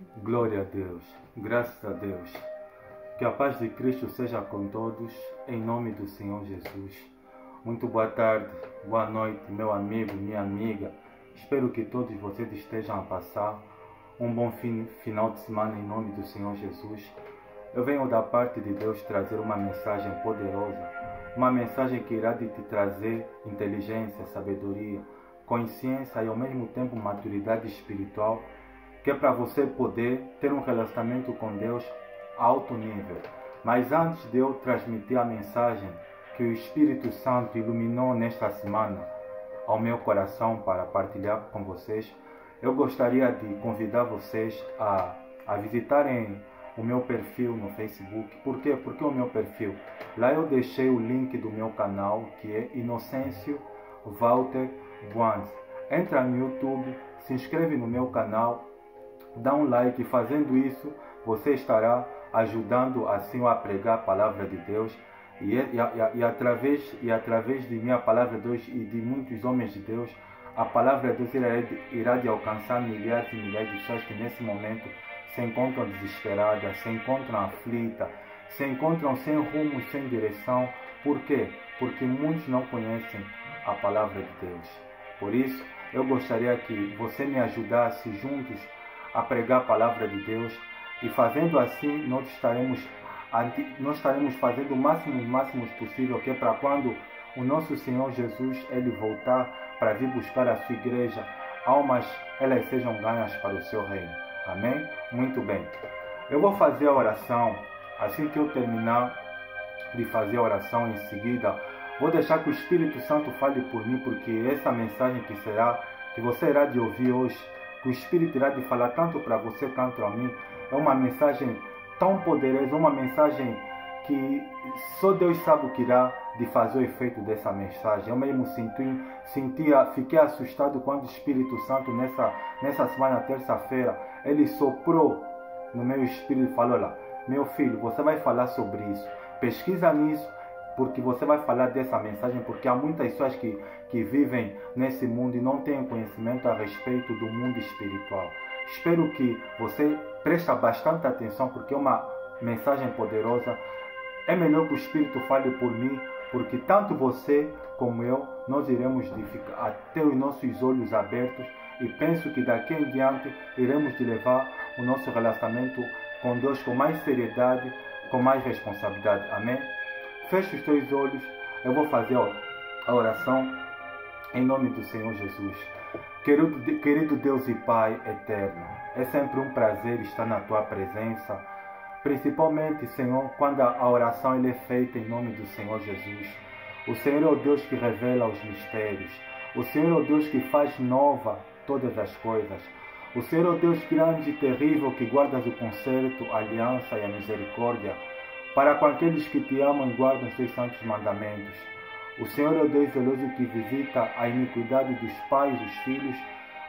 Glória a Deus, graças a Deus. Que a paz de Cristo seja com todos, em nome do Senhor Jesus. Muito boa tarde, boa noite, meu amigo, minha amiga. Espero que todos vocês estejam a passar um bom final de semana em nome do Senhor Jesus. Eu venho da parte de Deus trazer uma mensagem poderosa, uma mensagem que irá de te trazer inteligência, sabedoria, consciência e ao mesmo tempo maturidade espiritual, que é para você poder ter um relacionamento com Deus a alto nível. Mas antes de eu transmitir a mensagem que o Espírito Santo iluminou nesta semana ao meu coração para partilhar com vocês, eu gostaria de convidar vocês a visitarem o meu perfil no Facebook. Por quê? Porque o meu perfil, lá eu deixei o link do meu canal, que é Inocêncio Walter Guanz. Entra no YouTube, se inscreve no meu canal, dá um like. Fazendo isso, você estará ajudando assim a pregar a palavra de Deus e através de minha palavra de Deus e de muitos homens de Deus, a palavra de Deus irá de alcançar milhares e milhares de pessoas que nesse momento se encontram desesperadas, se encontram aflitas, se encontram sem rumo, sem direção. Por quê? Porque muitos não conhecem a palavra de Deus. Por isso, eu gostaria que você me ajudasse juntos a pregar a palavra de Deus, e fazendo assim nós estaremos fazendo o máximo possível, que é para quando o nosso Senhor Jesus ele voltar para vir buscar a sua igreja, almas elas sejam ganhas para o seu reino. Amém? Muito bem. Eu vou fazer a oração. Assim que eu terminar de fazer a oração, em seguida vou deixar que o Espírito Santo fale por mim, porque essa mensagem que você irá de ouvir hoje, que o Espírito irá de falar tanto para você quanto a mim, é uma mensagem tão poderosa, uma mensagem que só Deus sabe o que irá de fazer o efeito dessa mensagem. Eu mesmo fiquei assustado quando o Espírito Santo nessa semana, terça-feira, ele soprou no meu espírito e falou lá: meu filho, você vai falar sobre isso, pesquisa nisso, porque você vai falar dessa mensagem, porque há muitas pessoas que vivem nesse mundo e não têm conhecimento a respeito do mundo espiritual. Espero que você preste bastante atenção, porque é uma mensagem poderosa. É melhor que o Espírito fale por mim, porque tanto você como eu, nós iremos ter os nossos olhos abertos, e penso que daqui em diante iremos levar o nosso relacionamento com Deus com mais seriedade, com mais responsabilidade. Amém? Feche os teus olhos, eu vou fazer a oração em nome do Senhor Jesus. Querido Deus e Pai eterno, é sempre um prazer estar na Tua presença, principalmente, Senhor, quando a oração é feita em nome do Senhor Jesus. O Senhor é o Deus que revela os mistérios. O Senhor é o Deus que faz nova todas as coisas. O Senhor é o Deus grande e terrível que guardas o concerto, a aliança e a misericórdia para com aqueles que te amam e guardam os teus santos mandamentos. O Senhor é o Deus zeloso que visita a iniquidade dos pais e dos filhos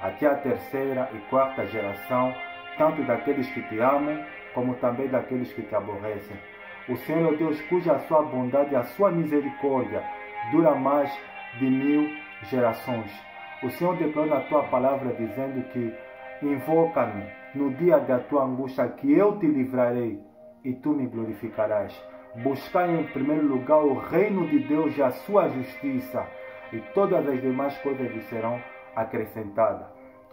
até a terceira e quarta geração, tanto daqueles que te amam como também daqueles que te aborrecem. O Senhor é o Deus cuja sua bondade e a sua misericórdia dura mais de 1000 gerações. O Senhor declarou na tua palavra dizendo que invoca-me no dia da tua angústia, que eu te livrarei e tu me glorificarás. Buscai em primeiro lugar o reino de Deus e a sua justiça, e todas as demais coisas lhe serão acrescentadas.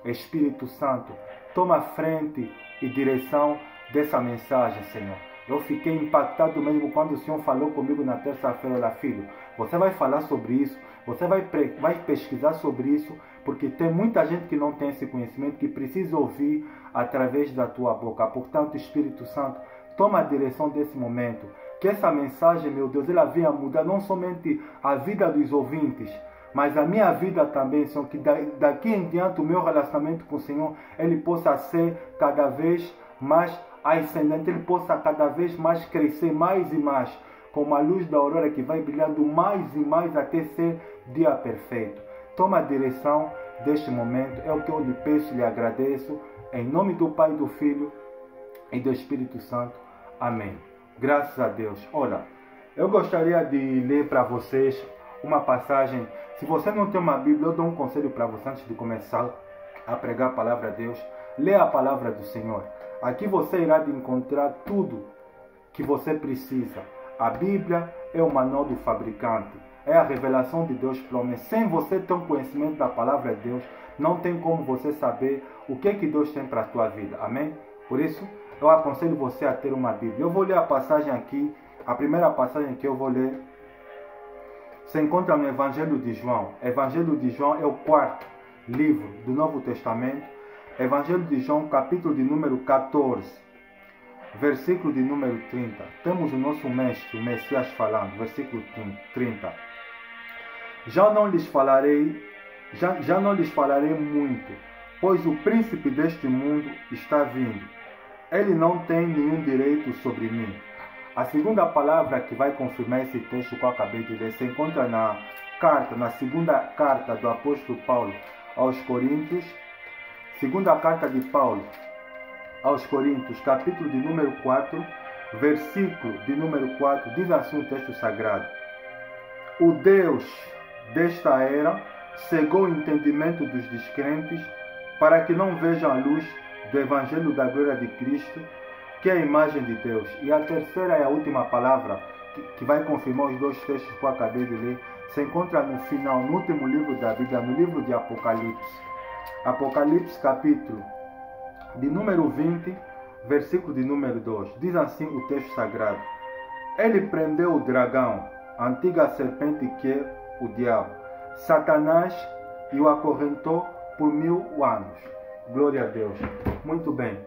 Espírito Santo, toma frente e direção dessa mensagem, Senhor. Eu fiquei impactado mesmo quando o Senhor falou comigo na terça-feira: olha, filho, você vai falar sobre isso, você vai pesquisar sobre isso, porque tem muita gente que não tem esse conhecimento, que precisa ouvir através da tua boca. Portanto, Espírito Santo, toma a direção desse momento. Que essa mensagem, meu Deus, ela venha mudar não somente a vida dos ouvintes, mas a minha vida também, Senhor. Que daqui em diante o meu relacionamento com o Senhor, ele possa ser cada vez mais ascendente, ele possa cada vez mais crescer mais e mais, como a luz da aurora que vai brilhando mais e mais até ser dia perfeito. Toma a direção deste momento, é o que eu lhe peço e lhe agradeço, em nome do Pai, do Filho e do Espírito Santo. Amém. Graças a Deus. Olha, eu gostaria de ler para vocês uma passagem. Se você não tem uma Bíblia, eu dou um conselho para você antes de começar a pregar a palavra de Deus. Leia a palavra do Senhor. Aqui você irá encontrar tudo que você precisa. A Bíblia é o manual do fabricante. É a revelação de Deus para o homem. Sem você ter um conhecimento da palavra de Deus, não tem como você saber o que Deus tem para a tua vida. Amém? Por isso, eu aconselho você a ter uma Bíblia. Eu vou ler a passagem aqui. A primeira passagem que eu vou ler se encontra no Evangelho de João. Evangelho de João é o quarto livro do Novo Testamento. Evangelho de João, capítulo de número 14, versículo de número 30. Temos o nosso mestre, o Messias, falando, versículo 30. Já não lhes falarei muito, pois o príncipe deste mundo está vindo. Ele não tem nenhum direito sobre mim. A segunda palavra que vai confirmar esse texto que eu acabei de ler se encontra na segunda carta do apóstolo Paulo aos Coríntios. Segunda carta de Paulo aos Coríntios, capítulo de número 4, versículo de número 4, diz assim o texto sagrado: o Deus desta era cegou o entendimento dos descrentes para que não vejam a luz do Evangelho da glória de Cristo, que é a imagem de Deus. E a terceira e a última palavra que vai confirmar os dois textos que eu acabei de ler se encontra no final, no último livro da Bíblia, no livro de Apocalipse. Apocalipse, capítulo de número 20, versículo de número 2. Diz assim o texto sagrado: ele prendeu o dragão, a antiga serpente que é o diabo, Satanás, e o acorrentou por 1000 anos. Glória a Deus. Muito bem.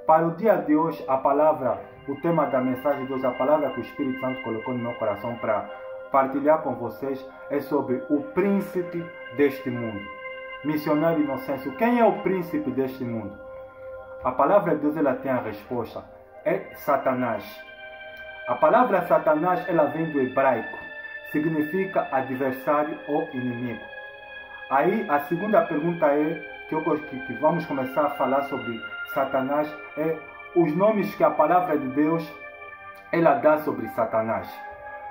Para o dia de hoje, a palavra, o tema da mensagem de hoje, a palavra que o Espírito Santo colocou no meu coração para partilhar com vocês é sobre o príncipe deste mundo. Missionário Inocêncio, quem é o príncipe deste mundo? A palavra de Deus, ela tem a resposta. É Satanás. A palavra Satanás, ela vem do hebraico. Significa adversário ou inimigo. Aí, a segunda pergunta que vamos começar a falar sobre Satanás é os nomes que a palavra de Deus ela dá sobre Satanás.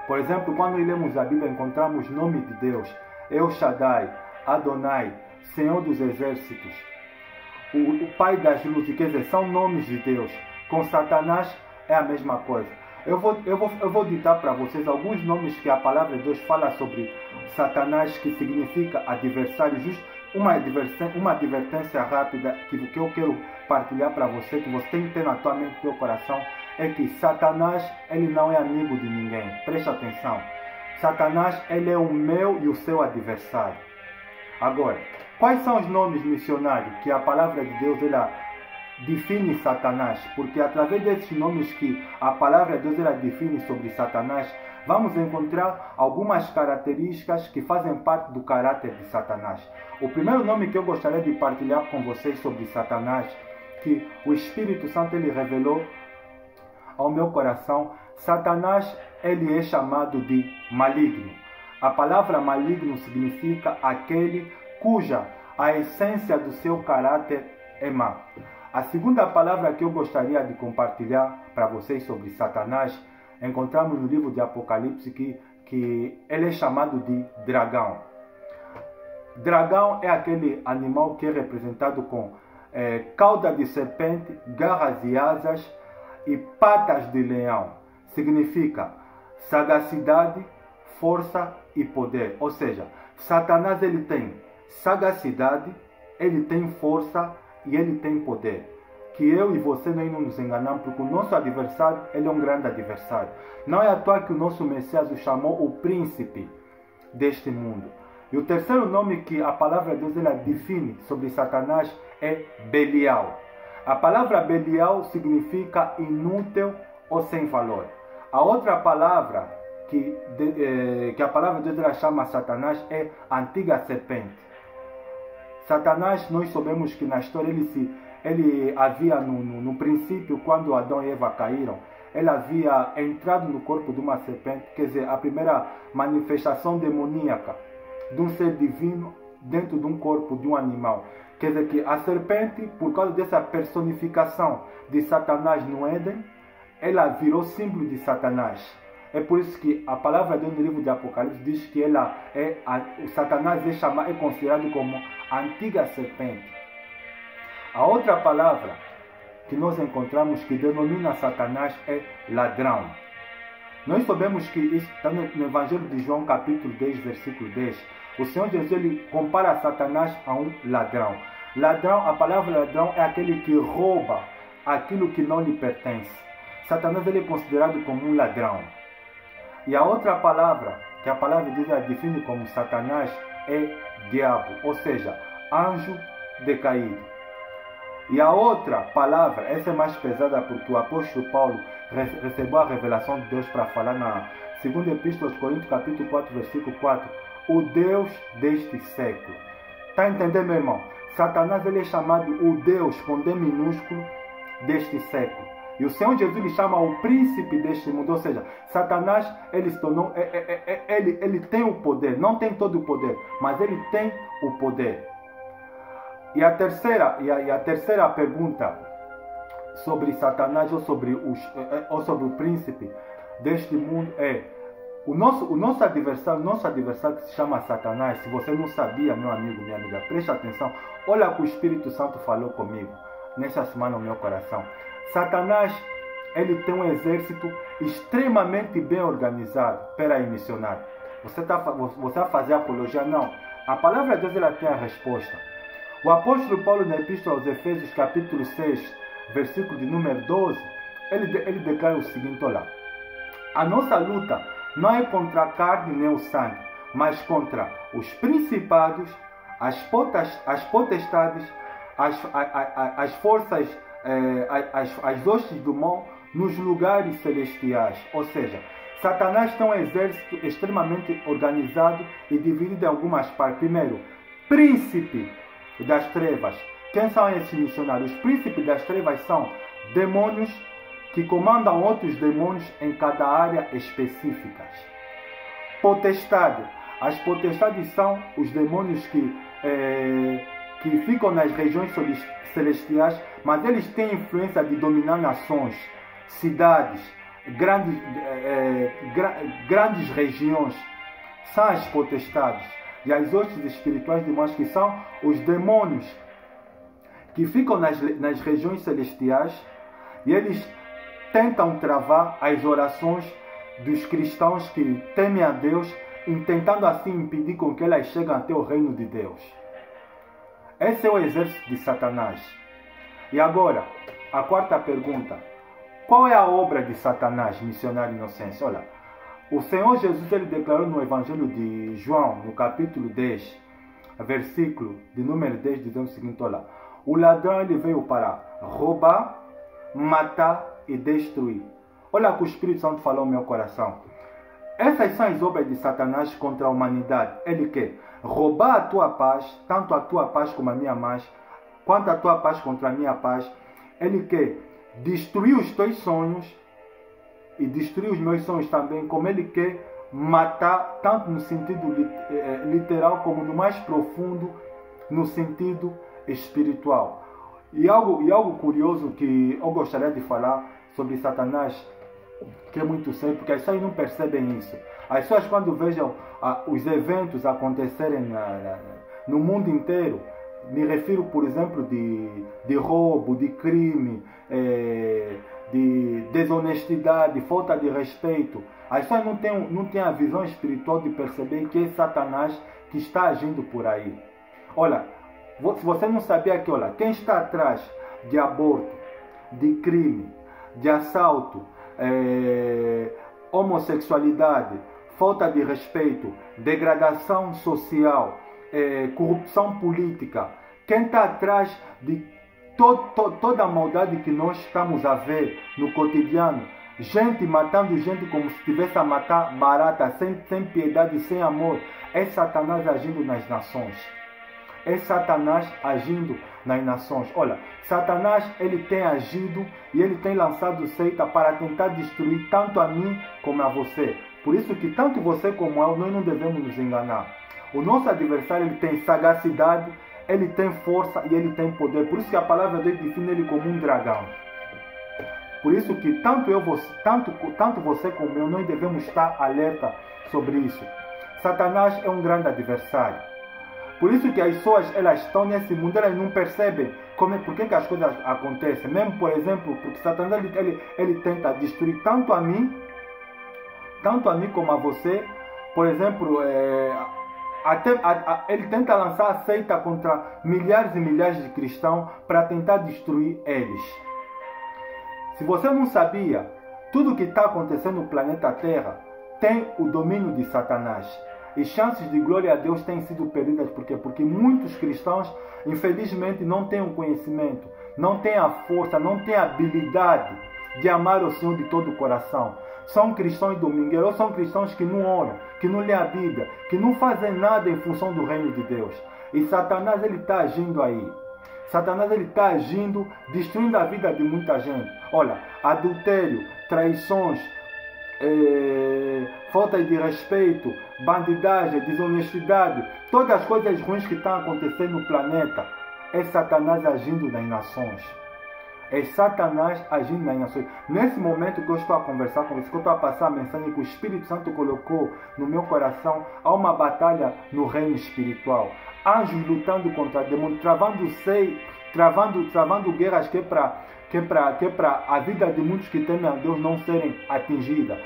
Por exemplo, quando lemos a Bíblia, encontramos o nome de Deus: El Shaddai, Adonai, Senhor dos Exércitos, o Pai das Luzes. Quer dizer, são nomes de Deus. Com Satanás é a mesma coisa. Eu vou ditar para vocês alguns nomes que a palavra de Deus fala sobre Satanás, que significa adversário. Justo uma advertência rápida que eu quero partilhar para você, que você tem que ter na tua mente, no teu coração, é que Satanás, ele não é amigo de ninguém. Preste atenção. Satanás, ele é o meu e o seu adversário. Agora, quais são os nomes missionários que a palavra de Deus ela define Satanás? Porque através desses nomes que a palavra de Deus ela define sobre Satanás, vamos encontrar algumas características que fazem parte do caráter de Satanás. O primeiro nome que eu gostaria de partilhar com vocês sobre Satanás, que o Espírito Santo ele revelou ao meu coração, Satanás ele é chamado de maligno. A palavra maligno significa aquele cuja a essência do seu caráter é má. A segunda palavra que eu gostaria de compartilhar para vocês sobre Satanás, encontramos no livro de Apocalipse que ele é chamado de dragão. Dragão é aquele animal que é representado com cauda de serpente, garras e asas e patas de leão. Significa sagacidade, força e poder. Ou seja, Satanás ele tem sagacidade, ele tem força e ele tem poder. Que eu e você não nos enganamos, porque o nosso adversário ele é um grande adversário. Não é à toa que o nosso Messias o chamou o príncipe deste mundo. E o terceiro nome que a palavra de Deus ela define sobre Satanás é Belial. A palavra Belial significa inútil ou sem valor. A outra palavra que a palavra de Deus ela chama Satanás é antiga serpente. Satanás, nós sabemos que na história ele havia no princípio, quando Adão e Eva caíram, ele havia entrado no corpo de uma serpente, quer dizer, a primeira manifestação demoníaca de um ser divino dentro de um corpo de um animal. Quer dizer que a serpente, por causa dessa personificação de Satanás no Éden, ela virou símbolo de Satanás. É por isso que a palavra de Deus no livro de Apocalipse diz que o Satanás é considerado como a antiga serpente. A outra palavra que nós encontramos que denomina Satanás é ladrão. Nós sabemos que isso está no Evangelho de João, capítulo 10, versículo 10. O Senhor Jesus ele compara Satanás a um ladrão. Ladrão, a palavra ladrão é aquele que rouba aquilo que não lhe pertence. Satanás ele é considerado como um ladrão. E a outra palavra, que a palavra de Deus define como Satanás, é diabo, ou seja, anjo decaído. E a outra palavra, essa é mais pesada porque o apóstolo Paulo recebeu a revelação de Deus para falar na segunda epístola aos Coríntios, capítulo 4, versículo 4, o Deus deste século. Está entendendo, meu irmão? Satanás ele é chamado o Deus, com D minúsculo, deste século. E o Senhor Jesus lhe chama o príncipe deste mundo, ou seja, Satanás ele se tornou, ele tem o poder, não tem todo o poder, mas ele tem o poder. E a terceira pergunta sobre Satanás ou sobre o príncipe deste mundo é o nosso adversário que se chama Satanás. Se você não sabia, meu amigo, minha amiga, preste atenção. Olha o que o Espírito Santo falou comigo nessa semana no meu coração. Satanás, ele tem um exército extremamente bem organizado. Espera aí, missionário. Você vai fazer apologia? Não. A palavra de Deus ela tem a resposta. O apóstolo Paulo, na Epístola aos Efésios, capítulo 6, versículo de número 12, ele declara o seguinte, olha. A nossa luta não é contra a carne nem o sangue, mas contra os principados, as potestades, as forças, as hostes do mal nos lugares celestiais. Ou seja, Satanás tem um exército extremamente organizado e dividido em algumas partes. Primeiro, príncipe das trevas. Quem são esses missionários? Os príncipes das trevas são demônios que comandam outros demônios em cada área específica. Potestade. As potestades são os demônios que ficam nas regiões celestiais, mas eles têm influência de dominar nações, cidades, grandes regiões. São as potestades. E as hostes espirituais demais, que são os demônios que ficam nas regiões celestiais, e eles tentam travar as orações dos cristãos que temem a Deus, tentando assim impedir com que elas cheguem até o reino de Deus. Esse é o exército de Satanás. E agora, a quarta pergunta. Qual é a obra de Satanás, missionário inocência? Olha, o Senhor Jesus ele declarou no Evangelho de João, no capítulo 10, versículo de número 10, dizendo o seguinte, olha. O ladrão ele veio para roubar, matar e destruir. Olha o que o Espírito Santo falou no meu coração. Essas são as obras de Satanás contra a humanidade. Ele quer roubar a tua paz, tanto a tua paz como a minha paz, quanto a tua paz contra a minha paz. Ele quer destruir os teus sonhos e destruir os meus sonhos também, como ele quer matar, tanto no sentido literal como no mais profundo, no sentido espiritual. E algo curioso que eu gostaria de falar sobre Satanás, que é muito sério, porque as pessoas não percebem isso. As pessoas, quando vejam os eventos acontecerem no mundo inteiro, me refiro, por exemplo, de roubo, de crime, de desonestidade, falta de respeito. As pessoas não têm a visão espiritual de perceber que é Satanás que está agindo por aí. Olha, se você não sabia que, olha, quem está atrás de aborto, de crime, de assalto, homossexualidade, falta de respeito, degradação social, corrupção política, quem está atrás de toda a maldade que nós estamos a ver no cotidiano, gente matando gente como se estivesse a matar barata, sem piedade, sem amor, é Satanás agindo nas nações. É Satanás agindo nas nações. Olha, Satanás ele tem agido e ele tem lançado seita para tentar destruir tanto a mim como a você. Por isso que tanto você como eu, nós não devemos nos enganar. O nosso adversário ele tem sagacidade, ele tem força e ele tem poder. Por isso que a palavra de Deus define ele como um dragão. Por isso que tanto você como eu, nós devemos estar alerta sobre isso. Satanás é um grande adversário. Por isso que as pessoas, elas estão nesse mundo, elas não percebem por que as coisas acontecem. Mesmo, por exemplo, porque Satanás ele tenta destruir tanto a mim como a você. Por exemplo, ele tenta lançar a seita contra milhares e milhares de cristãos para tentar destruir eles. Se você não sabia, tudo que está acontecendo no planeta Terra tem o domínio de Satanás. E chances de glória a Deus têm sido perdidas. Por quê? Porque muitos cristãos, infelizmente, não têm o conhecimento, não têm a força, não têm a habilidade de amar o Senhor de todo o coração. São cristãos domingueiros, são cristãos que não oram, que não lêem a Bíblia, que não fazem nada em função do reino de Deus. E Satanás ele está agindo aí. Satanás ele está agindo, destruindo a vida de muita gente. Olha, adultério, traições, falta de respeito, bandidagem, desonestidade, todas as coisas ruins que estão acontecendo no planeta, é Satanás agindo nas nações. É Satanás agindo nas nações. Nesse momento que eu estou a conversar com você, que eu estou a passar a mensagem que o Espírito Santo colocou no meu coração, há uma batalha no reino espiritual. Anjos lutando contra demônios, travando guerras que é para a vida de muitos que temem a Deus não serem atingida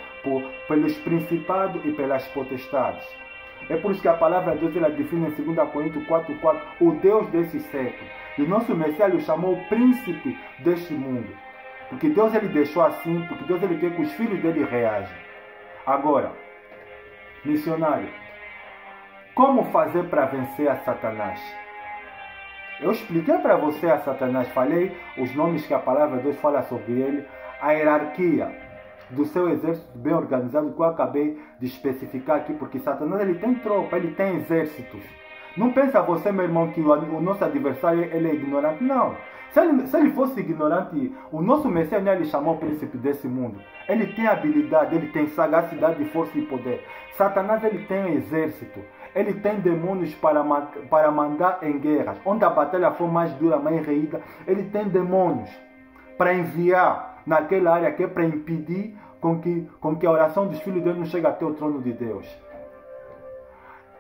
pelos principados e pelas potestades. É por isso que a palavra de Deus ela define em 2 Coríntios 4:4 o Deus desse século. E o nosso Messias o chamou príncipe deste mundo. Porque Deus ele deixou assim, porque Deus ele quer que os filhos dele reajam. Agora, missionário, como fazer para vencer a Satanás? Eu expliquei para você a Satanás, falei os nomes que a palavra de Deus fala sobre ele, a hierarquia do seu exército bem organizado que eu acabei de especificar aqui, porque Satanás ele tem tropa, ele tem exércitos. Não pensa você, meu irmão, que o nosso adversário ele é ignorante. Não. Se ele fosse ignorante, o nosso Messias ele chamou o príncipe desse mundo. Ele tem habilidade, ele tem sagacidade, força e poder. Satanás ele tem exército. Ele tem demônios para mandar em guerras. Onde a batalha for mais dura, mais reída, ele tem demônios para enviar naquela área que é para impedir com que a oração dos filhos de Deus não chegue até o trono de Deus.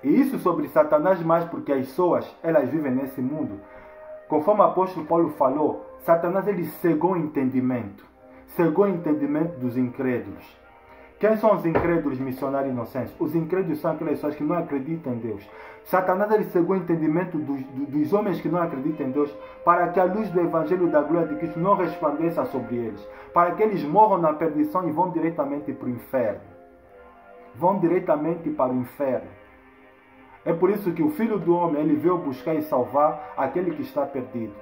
E isso sobre Satanás mais porque as pessoas, elas vivem nesse mundo. Conforme o apóstolo Paulo falou, Satanás ele cegou o entendimento dos incrédulos. Quem são os incrédulos, missionários inocentes? Os incrédulos são aquelas pessoas que não acreditam em Deus. Satanás ele cegou o entendimento dos homens que não acreditam em Deus, para que a luz do Evangelho da glória de Cristo não resplandeça sobre eles, para que eles morram na perdição e vão diretamente para o inferno. Vão diretamente para o inferno. É por isso que o Filho do Homem ele veio buscar e salvar aquele que está perdido.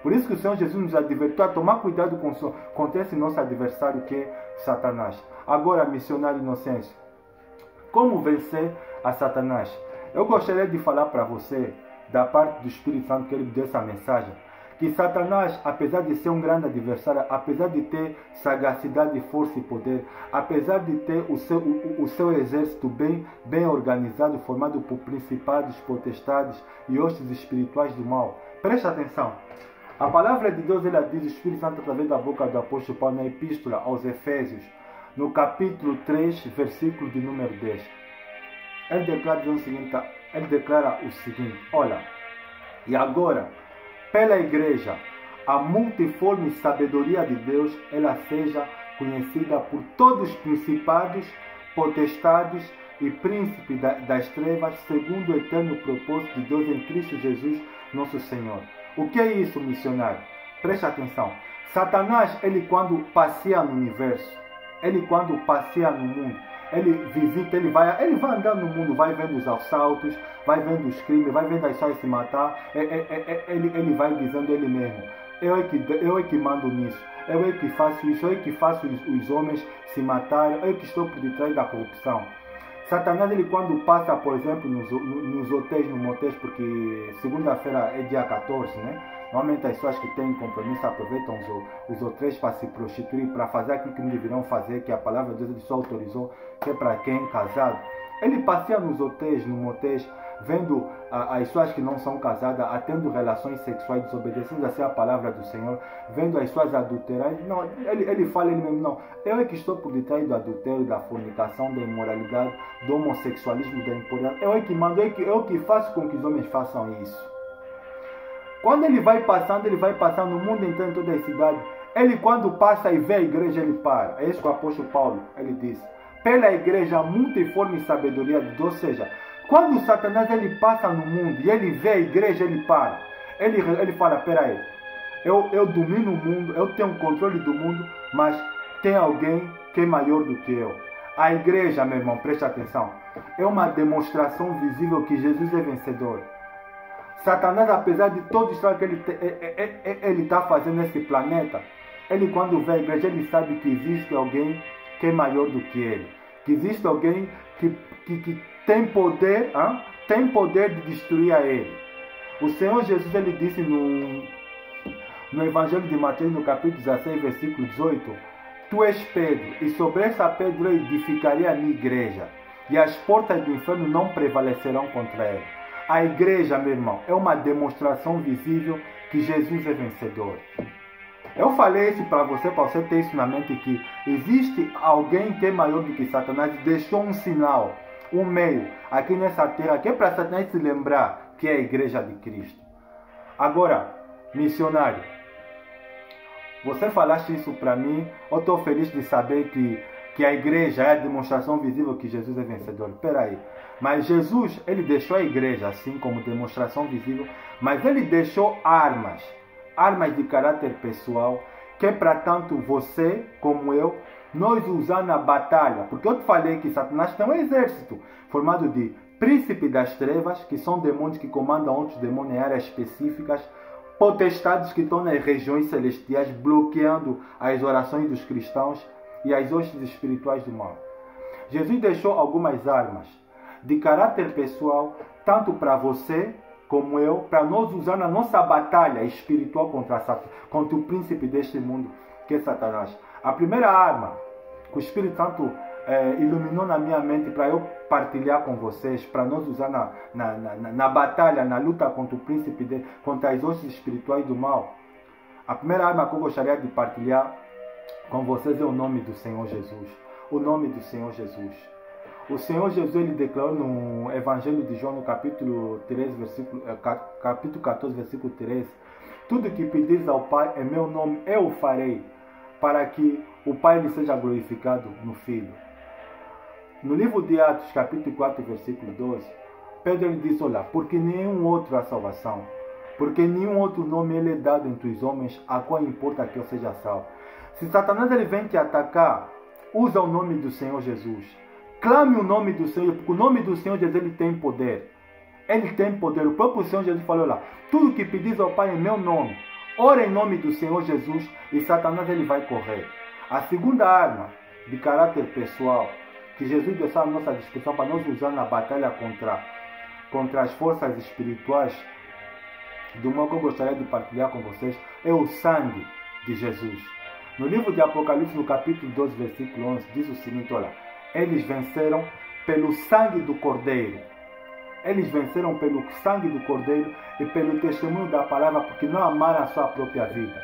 Por isso que o Senhor Jesus nos advertiu a tomar cuidado contra esse nosso adversário que é Satanás. Agora, missionário inocente, como vencer a Satanás? Eu gostaria de falar para você, da parte do Espírito Santo, que ele me deu essa mensagem, que Satanás, apesar de ser um grande adversário, apesar de ter sagacidade, força e poder, apesar de ter o seu exército bem organizado, formado por principados, potestades e hostes espirituais do mal, preste atenção. A palavra de Deus, ela diz, o Espírito Santo, através da boca do apóstolo Paulo, na epístola aos Efésios, no capítulo 3, versículo de número 10. Ele declara o seguinte, olha, e agora, pela igreja, a multiforme sabedoria de Deus, ela seja conhecida por todos os principados, potestades e príncipes das trevas, segundo o eterno propósito de Deus em Cristo Jesus, nosso Senhor. O que é isso, missionário? Preste atenção. Satanás, ele quando passeia no universo, ele quando passeia no mundo, ele visita, ele vai andar no mundo, vai vendo os assaltos, vai vendo os crimes, vai vendo as pessoas se matar, ele vai dizendo ele mesmo, eu é que mando nisso, eu é que faço isso, eu é que faço os homens se matarem, eu é que estou por detrás da corrupção. Satanás, ele quando passa, por exemplo, nos hotéis, no motéis, porque segunda-feira é dia 14, né? Normalmente as pessoas que têm compromisso aproveitam os hotéis para se prostituir, para fazer aquilo que não deveriam fazer, que a palavra de Deus só autorizou, que é para quem é casado. Ele passeia nos hotéis, no motéis, vendo as pessoas que não são casadas tendo relações sexuais, desobedecendo assim a palavra do Senhor, vendo as pessoas adulterais. Não, ele fala ele mesmo, não, eu é que estou por detrás do adultério, da fornicação, da imoralidade, do homossexualismo, da impureza. Eu é que mando, eu que faço com que os homens façam isso. Quando ele vai passando no mundo inteiro, em toda a cidade. Ele quando passa e vê a igreja, ele para. É isso que o apóstolo Paulo, ele diz. Pela igreja multiforme sabedoria de Deus, ou seja, quando Satanás ele passa no mundo e ele vê a igreja, ele para. Ele fala, peraí, eu domino o mundo, eu tenho controle do mundo, mas tem alguém que é maior do que eu. A igreja, meu irmão, preste atenção, é uma demonstração visível que Jesus é vencedor. Satanás, apesar de todo o estrago que ele está fazendo nesse planeta, ele quando vê a igreja, ele sabe que existe alguém que é maior do que ele. Que existe alguém que tem poder de destruir a ele. O Senhor Jesus, ele disse no Evangelho de Mateus, no capítulo 16, versículo 18, tu és Pedro, e sobre essa pedra eu edificarei a minha igreja, e as portas do inferno não prevalecerão contra ela. A igreja, meu irmão, é uma demonstração visível que Jesus é vencedor. Eu falei isso para você ter isso na mente, que existe alguém que é maior do que Satanás, deixou um sinal, um meio, aqui nessa terra, que é para Satanás se lembrar que é a igreja de Cristo. Agora, missionário, você falaste isso para mim, eu estou feliz de saber que a igreja é a demonstração visível que Jesus é vencedor. Espera aí. Mas Jesus, ele deixou a igreja assim como demonstração visível, mas ele deixou armas de caráter pessoal, que é para tanto você como eu, nós usar na batalha. Porque eu te falei que Satanás tem um exército formado de príncipes das trevas, que são demônios que comandam outros demônios em áreas específicas, potestades que estão nas regiões celestiais, bloqueando as orações dos cristãos e as hostes espirituais do mal. Jesus deixou algumas armas de caráter pessoal, tanto para você como eu, para nós usar na nossa batalha espiritual contra o príncipe deste mundo, que é Satanás. A primeira arma que o Espírito Santo iluminou na minha mente para eu partilhar com vocês, para nós usar na batalha, na luta contra o príncipe, contra as hostes espirituais do mal. A primeira arma que eu gostaria de partilhar com vocês é o nome do Senhor Jesus. O nome do Senhor Jesus. O Senhor Jesus, ele declarou no Evangelho de João, no capítulo 14, versículo 13, tudo que pedires ao Pai em meu nome, eu o farei, para que o Pai lhe seja glorificado no Filho. No livro de Atos, capítulo 4, versículo 12, Pedro ele diz, olha, porque nenhum outro há salvação, porque nenhum outro nome ele é dado entre os homens, a qual importa que eu seja salvo. Se Satanás ele vem te atacar, usa o nome do Senhor Jesus. Clame o nome do Senhor, porque o nome do Senhor Jesus ele tem poder. Ele tem poder. O próprio Senhor Jesus falou lá, tudo que pedis ao Pai em meu nome, ora em nome do Senhor Jesus, e Satanás ele vai correr. A segunda arma de caráter pessoal que Jesus deixou à nossa disposição para nós usar na batalha contra as forças espirituais do mal, que eu gostaria de partilhar com vocês, é o sangue de Jesus. No livro de Apocalipse, no capítulo 12, versículo 11, diz o seguinte, olha, eles venceram pelo sangue do Cordeiro. Eles venceram pelo sangue do Cordeiro e pelo testemunho da palavra, porque não amaram a sua própria vida.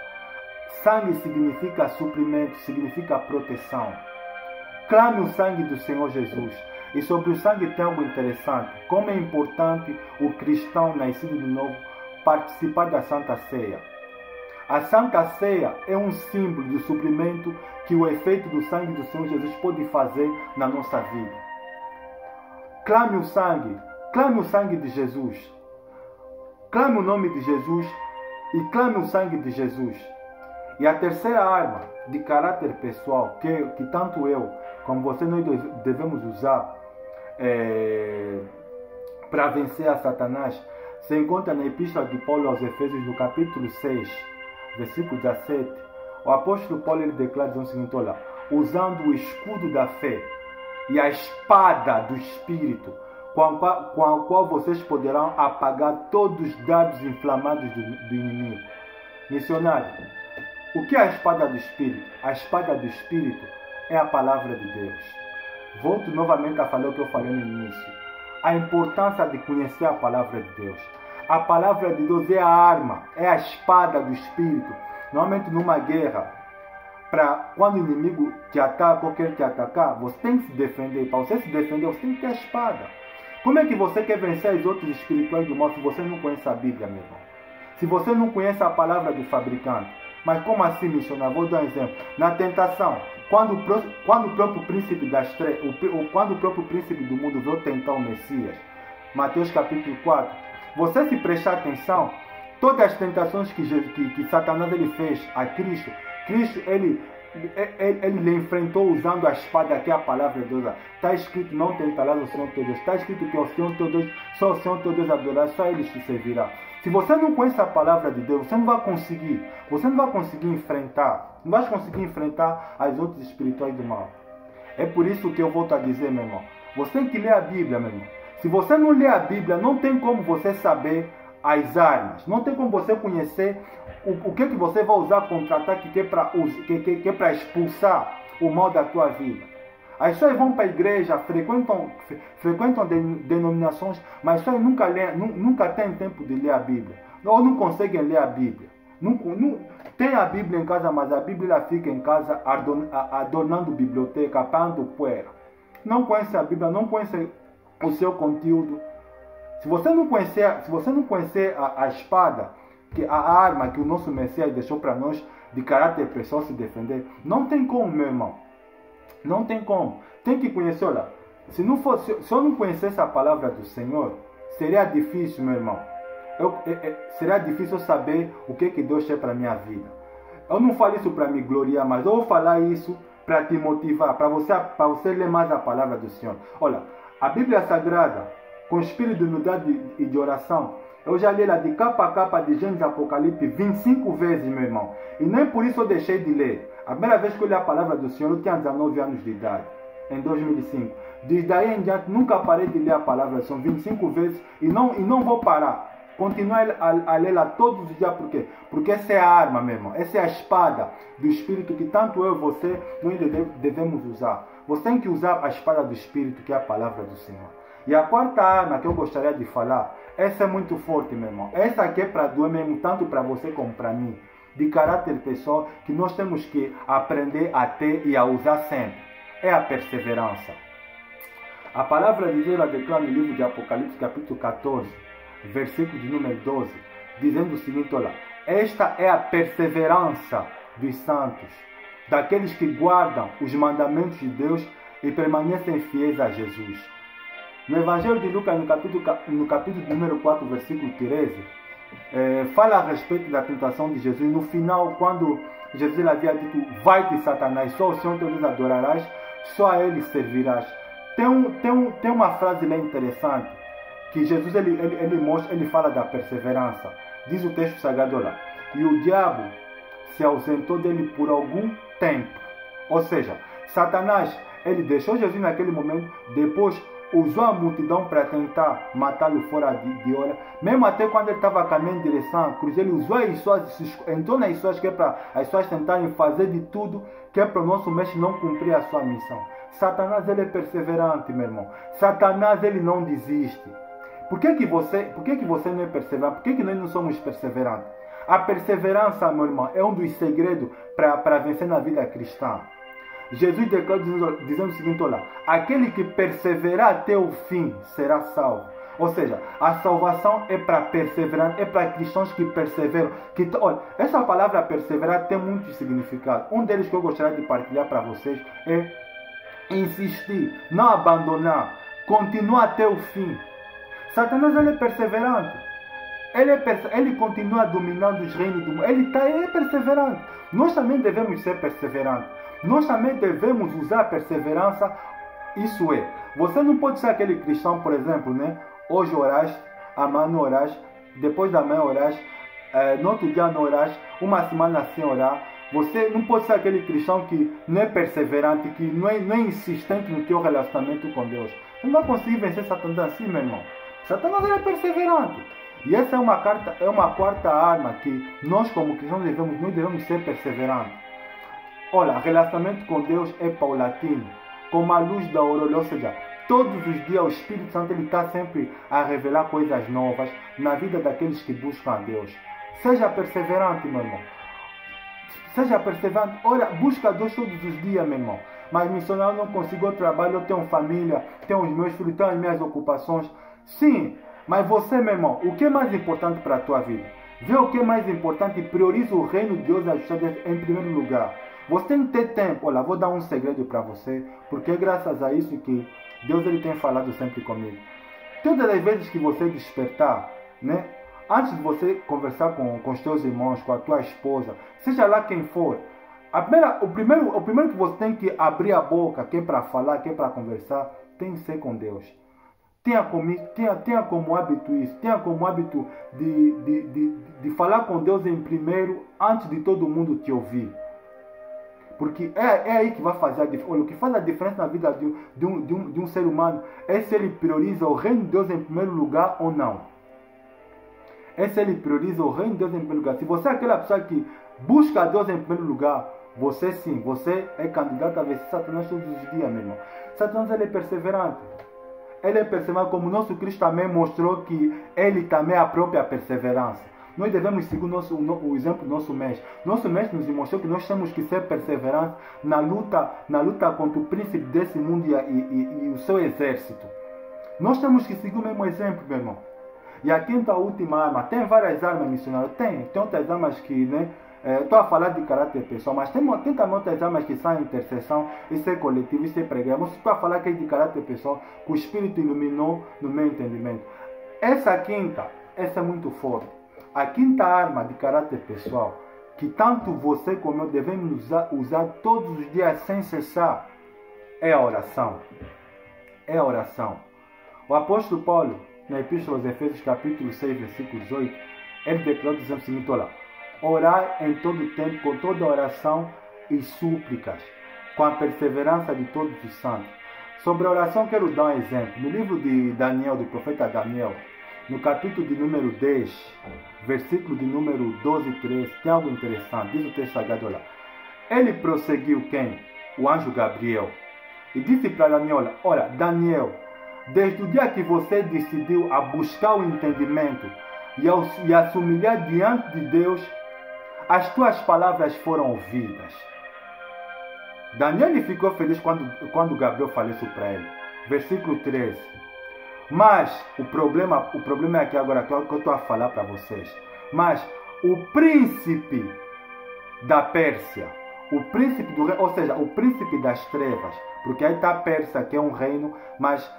Sangue significa suprimento, significa proteção. Clame o sangue do Senhor Jesus. E sobre o sangue tem algo interessante. Como é importante o cristão nascido de novo participar da Santa Ceia. A Santa Ceia é um símbolo do suprimento que o efeito do sangue do Senhor Jesus pode fazer na nossa vida. Clame o sangue de Jesus. Clame o nome de Jesus e clame o sangue de Jesus. E a terceira arma de caráter pessoal, que tanto eu como você nós devemos usar para vencer a Satanás, se encontra na Epístola de Paulo aos Efésios, no capítulo 6, versículo 17, o apóstolo Paulo ele declara o seguinte, olha, usando o escudo da fé e a espada do Espírito, com a qual vocês poderão apagar todos os dardos inflamados do inimigo. Missionário, o que é a espada do Espírito? A espada do Espírito é a palavra de Deus. Volto novamente a falar o que eu falei no início. a importância de conhecer a palavra de Deus. A palavra de Deus é a arma, é a espada do Espírito. Normalmente numa guerra, quando o inimigo te ataca ou quer te atacar, você tem que se defender. Para você se defender, você tem que ter a espada. Como é que você quer vencer os outros espirituais do mal se você não conhece a Bíblia, meu irmão? Se você não conhece a palavra do fabricante? Mas como assim, missionário? Vou dar um exemplo. Na tentação, quando o próprio príncipe das trevas, quando o próprio príncipe do mundo veio tentar o Messias, Mateus capítulo 4, você se prestar atenção, todas as tentações que Satanás ele fez a Cristo, ele lhe enfrentou usando a espada, que é a palavra de Deus. Está escrito: não tentarás o Senhor teu Deus. Está escrito que o Senhor teu Deus, só o Senhor teu Deus adorarás, só Ele te servirá. Se você não conhece a palavra de Deus, você não vai conseguir enfrentar, não vai conseguir enfrentar as outras espirituais do mal. É por isso que eu volto a dizer, meu irmão, você tem que ler a Bíblia, meu irmão. Se você não ler a Bíblia, não tem como você saber as armas, não tem como você conhecer o que você vai usar contra-ataque, que é para expulsar o mal da tua vida. As pessoas vão para a igreja, frequentam denominações, mas as pessoas nunca têm tempo de ler a Bíblia. Ou não conseguem ler a Bíblia. Tem a Bíblia em casa, mas a Bíblia fica em casa adornando biblioteca, apagando poeira. Não conhece a Bíblia, não conhece o seu conteúdo. Se você não conhecer a espada, que a arma que o nosso Messias deixou para nós, de caráter pessoal, se defender, não tem como, meu irmão. Não tem como. Tem que conhecer, olha. Se eu não conhecesse a palavra do Senhor, seria difícil, meu irmão. Seria difícil saber o que Deus quer para a minha vida. Eu não falo isso para me gloriar, mas eu vou falar isso para te motivar, para você ler mais a palavra do Senhor. Olha, a Bíblia Sagrada, com espírito de humildade e de oração, eu já li ela de capa a capa, de Gênesis Apocalipse, 25 vezes, meu irmão. E nem por isso eu deixei de ler. A primeira vez que eu li a palavra do Senhor, eu tinha 19 anos de idade, em 2005. Desde aí em diante, nunca parei de ler a palavra do Senhor, 25 vezes, e não vou parar. Continuar a lê-la todos os dias, por quê? Porque essa é a arma, meu irmão. Essa é a espada do Espírito que tanto eu e você nós devemos usar. Você tem que usar a espada do Espírito, que é a palavra do Senhor. E a quarta arma que eu gostaria de falar, essa é muito forte, meu irmão. Essa aqui é para doer mesmo, tanto para você como para mim. De caráter pessoal, que nós temos que aprender a ter e a usar sempre. É a perseverança. A palavra de Deus declara no livro de Apocalipse, capítulo 14, versículo de número 12, dizendo o seguinte: olha, esta é a perseverança dos santos, daqueles que guardam os mandamentos de Deus e permanecem fiéis a Jesus. No Evangelho de Lucas, no capítulo número 4, versículo 13, fala a respeito da tentação de Jesus. No final, quando Jesus havia dito: vai-te, Satanás, só o Senhor teu Deus adorarás, só a Ele servirás. Tem uma frase lá interessante, que Jesus ele fala da perseverança. Diz o texto sagrado lá: e o diabo se ausentou dele por algum tempo. Ou seja, Satanás, ele deixou Jesus naquele momento, depois usou a multidão para tentar matá-lo fora de hora. Mesmo até quando ele estava caminhando em direção à cruz, ele usou as suas, entrou nas suas, que é para as pessoas tentarem fazer de tudo, que é para o nosso mestre não cumprir a sua missão. Satanás, ele é perseverante, meu irmão. Satanás, ele não desiste. Por que você não é perseverante? Por que nós não somos perseverantes? A perseverança, meu irmão, é um dos segredos para vencer na vida cristã. Jesus declara dizendo o seguinte: olha, aquele que perseverar até o fim será salvo. Ou seja, a salvação é para perseverar, é para cristãos que perseveram. Olha, essa palavra perseverar tem muitos significados. Um deles que eu gostaria de partilhar para vocês é insistir, não abandonar, continuar até o fim. Satanás, ele é perseverante. Ele continua dominando os reinos do mundo. Ele é perseverante. Nós também devemos ser perseverantes. Nós também devemos usar a perseverança. Isso é, você não pode ser aquele cristão, por exemplo, né? Hoje oraste, amanhã não oraste, depois da manhã oraste, no outro dia não oraste, uma semana sem orar. Você não pode ser aquele cristão que não é perseverante, que não é insistente no teu relacionamento com Deus. Não vai conseguir vencer Satanás assim, meu irmão. Satanás é perseverante. E essa é uma quarta arma que nós como cristãos devemos ser perseverantes. Olha, relacionamento com Deus é paulatino, como a luz da aurora, ou seja, Todos os dias o Espírito Santo está sempre a revelar coisas novas na vida daqueles que buscam a Deus. Seja perseverante, meu irmão. Seja perseverante. Olha, busca a Deus todos os dias, meu irmão. Mas missionário não conseguiu trabalho, eu tenho família, tenho os meus filhos, tenho as minhas ocupações. Sim, mas você, meu irmão, o que é mais importante para a tua vida? Vê o que é mais importante e prioriza o reino de Deus e a justiça em primeiro lugar. Você tem que ter tempo. Olha, vou dar um segredo para você, porque é graças a isso que Deus ele tem falado sempre comigo. Todas as vezes que você despertar, né? Antes de você conversar com os teus irmãos, com a tua esposa, seja lá quem for, o primeiro que você tem que abrir a boca, que é para falar, que é para conversar, tem que ser com Deus. Tenha como hábito isso, tenha como hábito de falar com Deus em primeiro, antes de todo mundo te ouvir. Porque é aí que vai fazer a diferença. Olha, o que faz a diferença na vida de um ser humano é se ele prioriza o reino de Deus em primeiro lugar ou não. É se ele prioriza o reino de Deus em primeiro lugar. Se você é aquela pessoa que busca a Deus em primeiro lugar, você sim, você é candidato a vencer Satanás todos os dias, meu irmão. Satanás ele é perseverante. Ele é perseverante, como o nosso Cristo também mostrou que ele também é a própria perseverança. Nós devemos seguir o exemplo do nosso mestre. Nosso mestre nos mostrou que nós temos que ser perseverantes na luta contra o príncipe desse mundo e o seu exército. Nós temos que seguir o mesmo exemplo, meu irmão. E a quinta última arma, tem várias armas, missionário? Tem outras armas que, né? Estou a falar de caráter pessoal, mas tem também outras armas que são intercessão, isso é coletivo, isso é pregar. Mas estou a falar que é de caráter pessoal, que o Espírito iluminou no meu entendimento. Essa quinta, essa é muito forte. A quinta arma de caráter pessoal, que tanto você como eu devemos usar todos os dias sem cessar, é a oração. É a oração. O apóstolo Paulo, na Epístola aos Efésios, capítulo 6, versículo 18, ele declarou dizendo o seguinte, olha, orar em todo tempo, com toda oração e súplicas, com a perseverança de todos os santos. Sobre a oração, quero dar um exemplo. No livro de Daniel, do profeta Daniel, no capítulo de número 10, versículo de número 12 e 13, tem algo interessante. Diz o texto sagrado lá. Ele prosseguiu quem? O anjo Gabriel. E disse para Daniel, olha, Daniel, desde o dia que você decidiu a buscar o entendimento e a se humilhar diante de Deus, as tuas palavras foram ouvidas. Daniel ficou feliz quando Gabriel falou isso para ele. Versículo 13. Mas o problema é aqui agora que eu estou a falar para vocês. Mas o príncipe da Pérsia, o príncipe do reino, ou seja, o príncipe das trevas, porque aí está a Pérsia, que é um reino, mas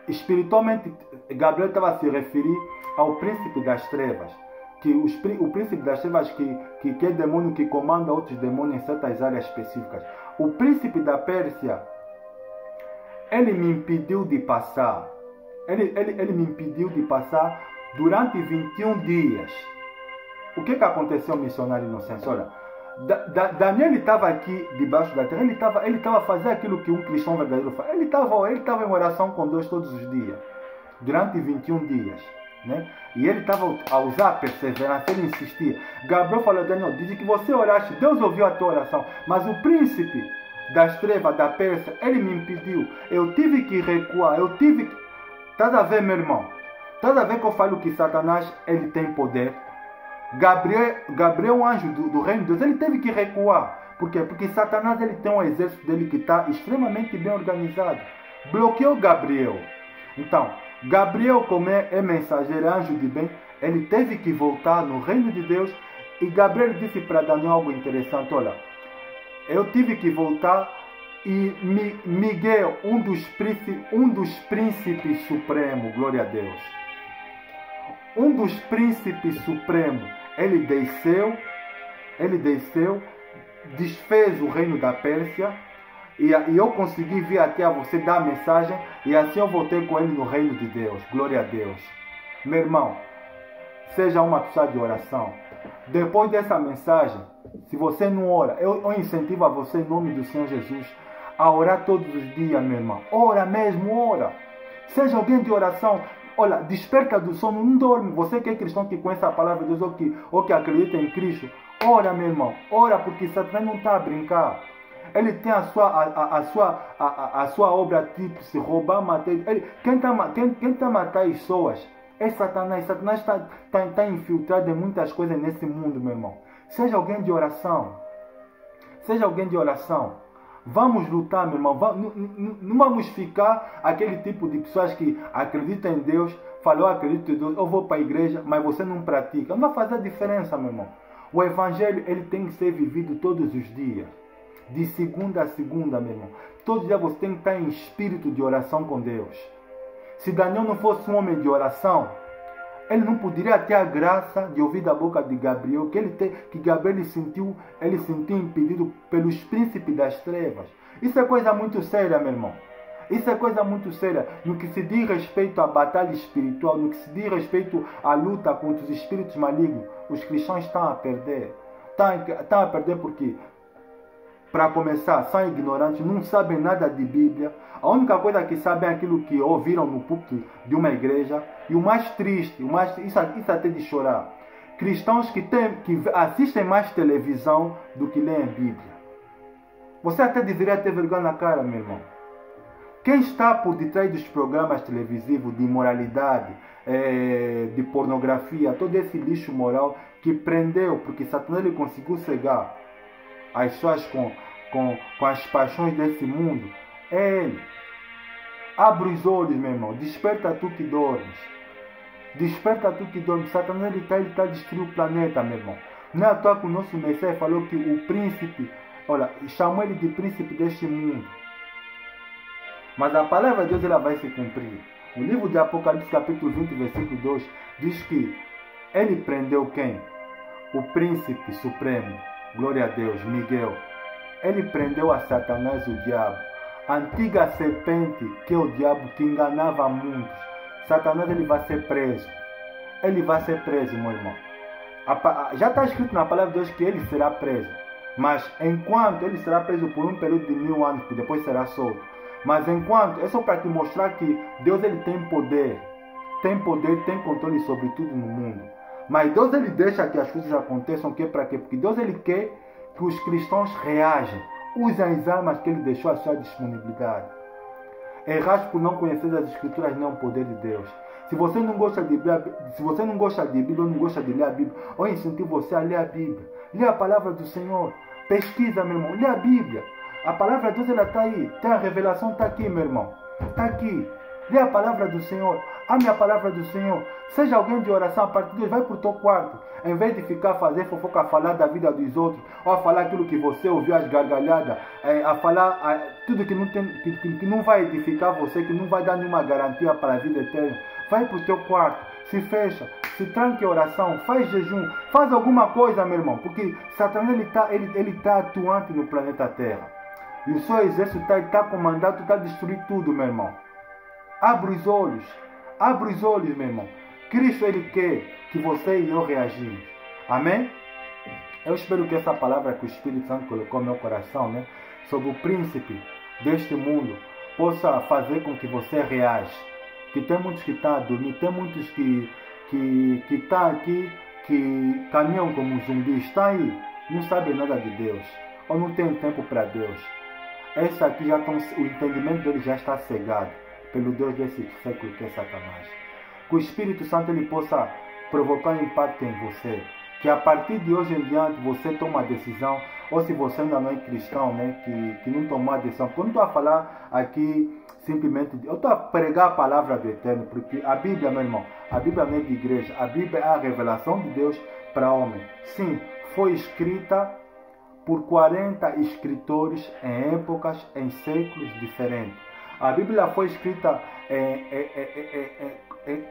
espiritualmente Gabriel estava a se referir ao príncipe das trevas, que o príncipe das trevas que é demônio que comanda outros demônios em certas áreas específicas. O príncipe da Pérsia, ele me impediu de passar. Ele me impediu de passar durante 21 dias. O que aconteceu, missionário inocente? Olha, Daniel estava aqui debaixo da terra, ele estava fazendo aquilo que um cristão verdadeiro faz. Ele estava em oração com Deus todos os dias, durante 21 dias. Né? E ele estava a usar a perseverança, ele insistia. Gabriel falou a Daniel, diz que você oraste, Deus ouviu a tua oração, mas o príncipe das trevas, da Pérsia, ele me impediu. Eu tive que recuar, Estás a ver, meu irmão? Estás a ver que eu falo que Satanás, ele tem poder? Gabriel, um anjo do reino de Deus, ele teve que recuar. Por quê? Porque Satanás, ele tem um exército dele que está extremamente bem organizado. Bloqueou Gabriel. Então, Gabriel, como é mensageiro, anjo de bem, ele teve que voltar no reino de Deus. E Gabriel disse para Daniel algo interessante. Olha, eu tive que voltar e Miguel, um dos príncipes supremos, glória a Deus. Um dos príncipes supremos, ele desceu, desfez o reino da Pérsia. E eu consegui vir até a você dar a mensagem. E assim eu voltei com ele no reino de Deus. Glória a Deus. Meu irmão, seja uma pessoa de oração. Depois dessa mensagem, se você não ora, eu incentivo a você, em nome do Senhor Jesus, a orar todos os dias, meu irmão. Ora mesmo, ora. Seja alguém de oração. Olha, desperta do sono, não dorme. Você que é cristão, que conhece a palavra de Deus ou que acredita em Cristo, ora, meu irmão. Ora, porque Satanás não está a brincar. Ele tem a sua obra tipo, se roubar, matar. Quem está a matar as pessoas é Satanás. Satanás está infiltrado em muitas coisas nesse mundo, meu irmão. Seja alguém de oração. Seja alguém de oração. Vamos lutar, meu irmão. Não vamos ficar aquele tipo de pessoas que acreditam em Deus, falam, eu acredito em Deus, eu vou para a igreja, mas você não pratica. Não vai fazer diferença, meu irmão. O evangelho, ele tem que ser vivido todos os dias. De segunda a segunda, meu irmão. Todo dia você tem que estar em espírito de oração com Deus. Se Daniel não fosse um homem de oração, ele não poderia ter a graça de ouvir da boca de Gabriel que Gabriel sentiu impedido pelos príncipes das trevas. Isso é coisa muito séria, meu irmão. Isso é coisa muito séria. No que se diz respeito à batalha espiritual, no que se diz respeito à luta contra os espíritos malignos, os cristãos estão a perder. Estão a perder porque, para começar, são ignorantes, não sabem nada de Bíblia. A única coisa que sabem é aquilo que ouviram no púlpito de uma igreja. E o mais triste, isso até de chorar, cristãos que assistem mais televisão do que leem Bíblia. Você até deveria ter vergonha na cara, meu irmão. Quem está por detrás dos programas televisivos de imoralidade, de pornografia, todo esse lixo moral que prendeu, porque Satanás ele conseguiu cegar as pessoas com as paixões desse mundo, é ele. Abre os olhos, meu irmão. Desperta tu que dormes. Desperta tu que dormes. Satanás ele está a destruir o planeta, meu irmão. Não é à toa que o nosso Messias falou que o príncipe, olha, chamou ele de príncipe deste mundo. Mas a palavra de Deus ela vai se cumprir. O livro de Apocalipse, capítulo 20, versículo 2, diz que ele prendeu quem? O príncipe supremo. Glória a Deus, Miguel. Ele prendeu a Satanás, o diabo. A antiga serpente, que é o diabo que enganava muitos. Satanás ele vai ser preso. Ele vai ser preso, meu irmão. Já está escrito na palavra de Deus que ele será preso. Mas enquanto ele será preso por um período de 1000 anos, que depois será solto. Mas enquanto, é só para te mostrar que Deus ele tem poder. Tem poder, tem controle sobre tudo no mundo. Mas Deus ele deixa que as coisas aconteçam, que para quê? Porque Deus ele quer que os cristãos reajam, usem as armas que ele deixou à sua disponibilidade. Errais por não conhecer as escrituras nem o poder de Deus. Se você não gosta de Bíblia, ou não gosta de ler a Bíblia, eu incentivo você a ler a Bíblia. Lê a palavra do Senhor. Pesquisa, meu irmão. Lê a Bíblia. A palavra de Deus ela está aí. Tem a revelação, está aqui, meu irmão. Está aqui. Lê a palavra do Senhor. Ame a palavra do Senhor. Seja alguém de oração a partir de hoje. Vai para o teu quarto. Em vez de ficar a fazer fofoca, a falar da vida dos outros, ou a falar aquilo que você ouviu, as gargalhadas, a falar tudo que não vai edificar você, que não vai dar nenhuma garantia para a vida eterna. Vai para o teu quarto. Se fecha. Se tranque a oração. Faz jejum. Faz alguma coisa, meu irmão. Porque Satanás ele tá atuante no planeta Terra. E o seu exército está comandado, está a destruir tudo, meu irmão. Abre os olhos. Abre os olhos, meu irmão. Cristo, ele quer que você e eu reagimos. Amém? Eu espero que essa palavra que o Espírito Santo colocou no meu coração, né, sobre o príncipe deste mundo, possa fazer com que você reaja. Que tem muitos que estão a dormir, tem muitos que estão aqui, que caminham como zumbis, estão aí, não sabem nada de Deus, ou não tem tempo para Deus. Esse aqui o entendimento dele já está cegado pelo Deus desse século que é Satanás. Que o Espírito Santo ele possa provocar um impacto em você. Que a partir de hoje em diante você toma a decisão, ou se você ainda não é cristão, né, que não tomou a decisão. Quando eu estou a falar aqui, simplesmente, eu estou a pregar a palavra do Eterno, porque a Bíblia, meu irmão, a Bíblia não é de igreja, a Bíblia é a revelação de Deus para o homem. Sim, foi escrita por 40 escritores em épocas, em séculos diferentes. A Bíblia foi escrita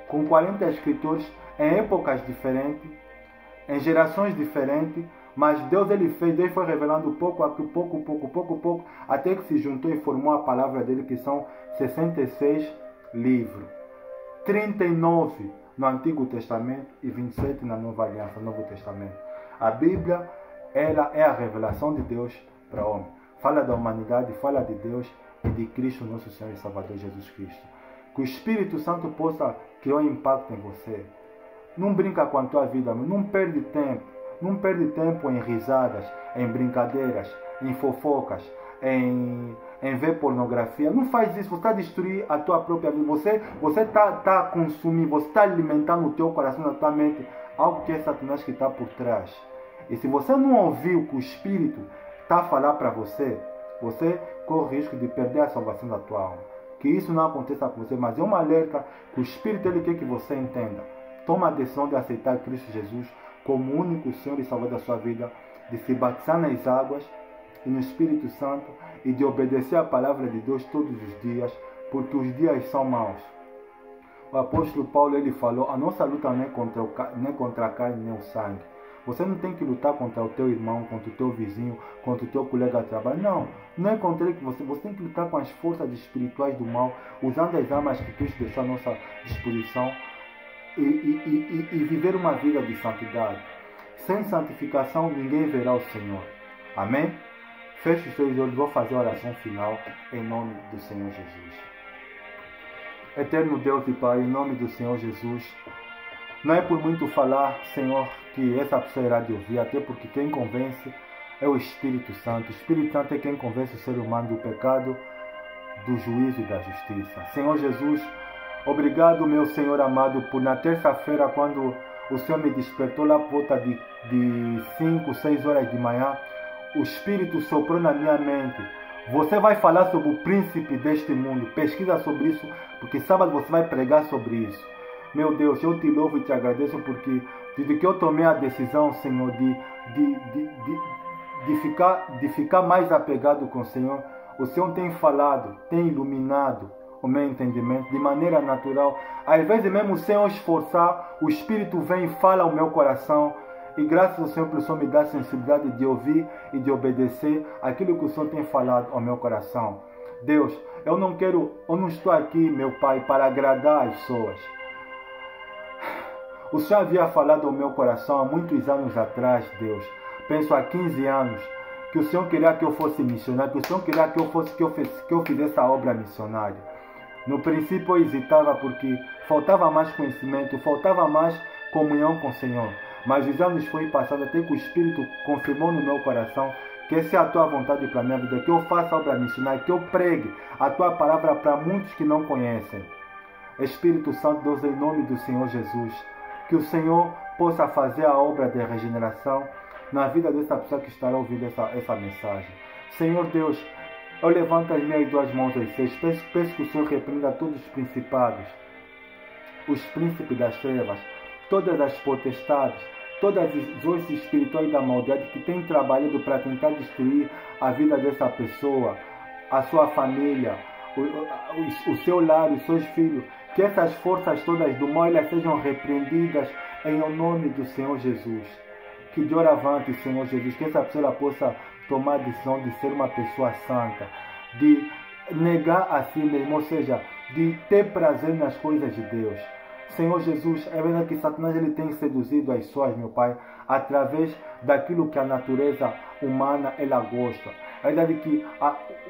com 40 escritores em épocas diferentes, em gerações diferentes, mas Deus foi revelando pouco, até que se juntou e formou a palavra dele, que são 66 livros, 39 no Antigo Testamento e 27 na Nova Aliança, Novo Testamento. A Bíblia, ela é a revelação de Deus para o homem. Fala da humanidade, fala de Deus e de Cristo, nosso Senhor e Salvador Jesus Cristo. Que o Espírito Santo possa criar um impacto em você. Não brinca com a tua vida, não perde tempo. Não perde tempo em risadas, em brincadeiras, em fofocas. em ver pornografia. Não faz isso, você está a destruir a tua própria vida. Você está a consumir, você está alimentando o teu coração, a tua mente, algo que é Satanás que está por trás. E se você não ouvir o que o Espírito está a falar para você, você corre o risco de perder a salvação da tua alma. Que isso não aconteça com você, mas é uma alerta que o Espírito ele quer que você entenda. Toma a decisão de aceitar Cristo Jesus como o único Senhor e Salvador da sua vida, de se batizar nas águas e no Espírito Santo e de obedecer a palavra de Deus todos os dias, porque os dias são maus. O apóstolo Paulo ele falou, a nossa luta não é contra a carne nem o sangue. Você não tem que lutar contra o teu irmão, contra o teu vizinho, contra o teu colega de trabalho. Não é contra ele que você tem que lutar com as forças espirituais do mal, usando as armas que Cristo deixou à nossa disposição e viver uma vida de santidade. Sem santificação ninguém verá o Senhor. Amém? Feche os seus olhos, vou fazer a oração final em nome do Senhor Jesus. Eterno Deus e Pai, em nome do Senhor Jesus, não é por muito falar, Senhor, que essa pessoa irá de ouvir, até porque quem convence é o Espírito Santo. O Espírito Santo é quem convence o ser humano do pecado, do juízo e da justiça. Senhor Jesus, obrigado, meu Senhor amado, por na terça-feira, quando o Senhor me despertou lá por volta de 5, 6 horas de manhã, o Espírito soprou na minha mente. Você vai falar sobre o príncipe deste mundo. Pesquisa sobre isso, porque sábado você vai pregar sobre isso. Meu Deus, eu te louvo e te agradeço porque desde que eu tomei a decisão, Senhor, de ficar mais apegado com o Senhor tem falado, tem iluminado o meu entendimento de maneira natural. Às vezes mesmo sem eu esforçar, o Espírito vem e fala ao meu coração. E graças ao Senhor, por Senhor me dá a sensibilidade de ouvir e de obedecer aquilo que o Senhor tem falado ao meu coração. Deus, eu não estou aqui, meu Pai, para agradar as pessoas. O Senhor havia falado ao meu coração há muitos anos atrás, Deus. Penso há 15 anos, que o Senhor queria que eu fosse missionário, que o Senhor queria que eu fizesse a obra missionária. No princípio eu hesitava porque faltava mais conhecimento, faltava mais comunhão com o Senhor. Mas os anos foram passando até que o Espírito confirmou no meu coração que essa é a tua vontade para a minha vida, que eu faça a obra missionária, que eu pregue a tua palavra para muitos que não conhecem. Espírito Santo, Deus, em nome do Senhor Jesus, que o Senhor possa fazer a obra de regeneração na vida dessa pessoa que estará ouvindo essa mensagem. Senhor Deus, eu levanto as minhas duas mãos aos céus, peço que o Senhor repreenda todos os principados, os príncipes das trevas, todas as potestades, todas as forças espirituais da maldade que têm trabalhado para tentar destruir a vida dessa pessoa, a sua família, o seu lar, os seus filhos. Que essas forças todas do mal elas sejam repreendidas em nome do Senhor Jesus. Que de hora avante, Senhor Jesus, que essa pessoa possa tomar a decisão de ser uma pessoa santa, de negar a si mesmo, ou seja, de ter prazer nas coisas de Deus. Senhor Jesus, é verdade que Satanás ele tem seduzido as pessoas, meu Pai, através daquilo que a natureza humana ela gosta. É verdade que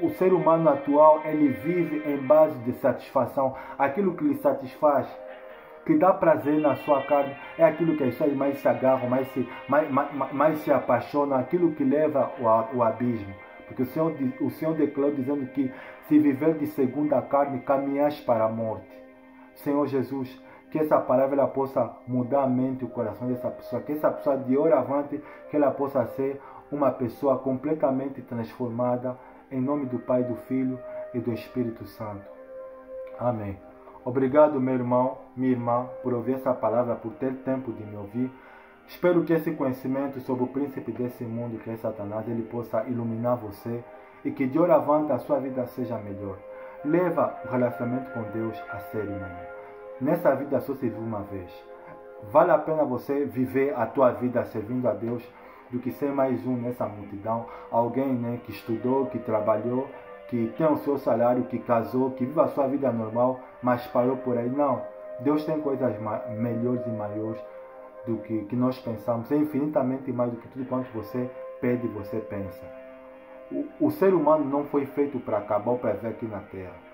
o ser humano atual ele vive em base de satisfação. Aquilo que lhe satisfaz, que dá prazer na sua carne, é aquilo que as pessoas mais se agarram, mais se apaixonam, aquilo que leva ao abismo. Porque o Senhor declarou dizendo que se viver de segundo a carne, caminhas para a morte. Senhor Jesus, que essa palavra ela possa mudar a mente e o coração dessa pessoa. Que essa pessoa de hora avante, que ela possa ser uma pessoa completamente transformada. Em nome do Pai, do Filho e do Espírito Santo. Amém. Obrigado, meu irmão, minha irmã, por ouvir essa palavra, por ter tempo de me ouvir. Espero que esse conhecimento sobre o príncipe desse mundo, que é Satanás, ele possa iluminar você e que de hora avante a sua vida seja melhor. Leva o relacionamento com Deus a sério, meu irmão. Nessa vida só se vive uma vez. Vale a pena você viver a tua vida servindo a Deus do que ser mais um nessa multidão. Alguém que estudou, que trabalhou, que tem o seu salário, que casou, que vive a sua vida normal, mas parou por aí. Não. Deus tem coisas melhores e maiores do que nós pensamos. É infinitamente mais do que tudo quanto você pede e você pensa. O ser humano não foi feito para acabar ou para viver aqui na Terra.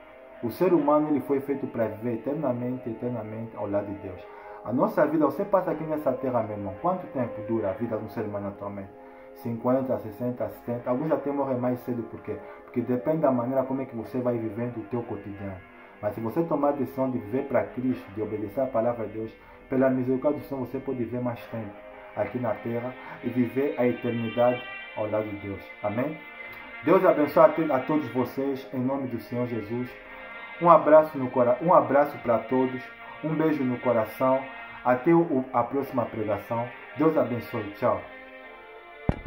O ser humano ele foi feito para viver eternamente ao lado de Deus. A nossa vida, você passa aqui nessa terra, meu irmão. Quanto tempo dura a vida de um ser humano atualmente? 50, 60, 70. Alguns até morrem mais cedo. Por quê? Porque depende da maneira como é que você vai vivendo o teu cotidiano. Mas se você tomar a decisão de viver para Cristo, de obedecer a palavra de Deus, pela misericórdia do Senhor, você pode viver mais tempo aqui na terra e viver a eternidade ao lado de Deus. Amém? Deus abençoe a todos vocês, em nome do Senhor Jesus. Um abraço para todos, um beijo no coração. Até a próxima pregação. Deus abençoe. Tchau.